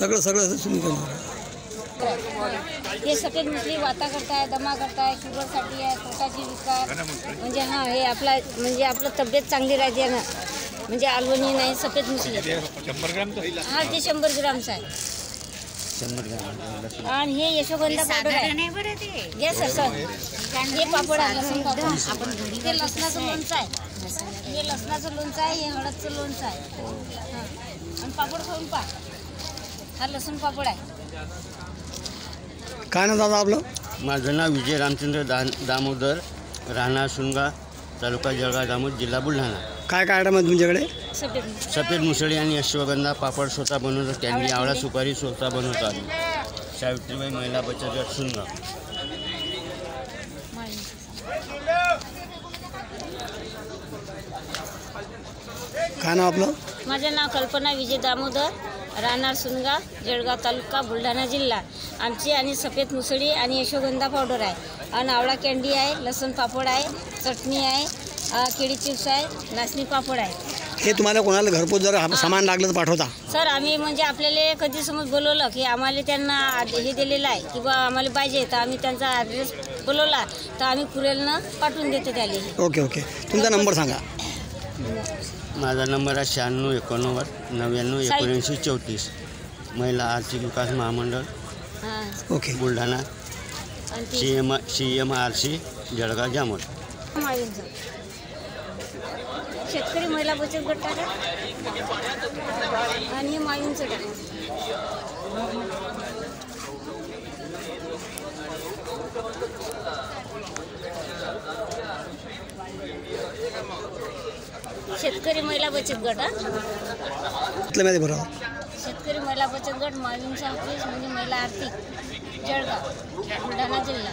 सगळं सगळं तुम्ही करणार. हे सफेद मुसली वाता करताय, दमा करताय, शुगरसाठी आहे, पोटाची विकार म्हणजे हां हे आपलं तब्येत चांगली राहते ना. म्हणजे आलवणी नाही सफेद मुसली. 100 ग्रामचं हा ते 100 ग्रामचं आहे. 100 ग्राम. आणि हे यशोगंधा पावडर आहे. घ्या सर सर हे पापड आहे लसूण पापड. आपण ते लसणाचं लोणचं आहे. हे लसणाचं लोणचं आहे, हे हळदचं लोणचं आहे. हां आणि पापड खाऊन पहा. हा लसूण पापड आहे. काय ना दादा आपलं? माझं नाव विजय रामचंद्र दामोदर, राहणार सुनगा, तालुका जळगाव जामोद, जिल्हा बुलढाणा. काय काय आयटम आहे तुमच्याकडे? सफेद मुसळी आणि अश्वगंधा पापड स्वतः बनवतो. कॅन्डी आवळा सुपारी स्वतः बनवतो आम्ही. सावित्रीबाई महिला बचत गट सुनगाव. काय नाव आपलं? माझं नाव कल्पना विजय दामोदर, राहणार सुनगा, जळगाव तालुका, बुलढाणा जिल्हा. आमची आणि सफेद मुसळी आणि यशोगंधा पावडर आहे आणि आवळा कॅन्डी आहे, लसूण पापड आहे, चटणी आहे, केळी चिप्स आहे, नाचणी पापड आहे. हे तुम्हाला कोणाला घरपोच जर सामान लागलं तर पाठवता? सर आम्ही म्हणजे आपल्याला कधी समज बोलवलं की आम्हाला त्यांना हे दिलेलं आहे की बा आम्हाला पाहिजे तर आम्ही त्यांचा ॲड्रेस बोलवला तर आम्ही कुरिअरनं पाठवून देतो त्याला. Okay okay. तुमचा नंबर सांगा. माझा नंबर आहे 96 89 99 79 34. महिला आर्थिक विकास महामंडळ हां ओके बुलढाणा, आणि ती CMRC जळगाव जामोद. माळींचं शेतकरी महिला बचत गट टाका आणि हे माळींचं टाका. शेतकरी महिला बचत गट हा बरोबर. शेतकरी महिला बचत गट माळींचा ऑफिस म्हणजे महिला आर्थिक जळगाव बुलढाणा जिल्हा.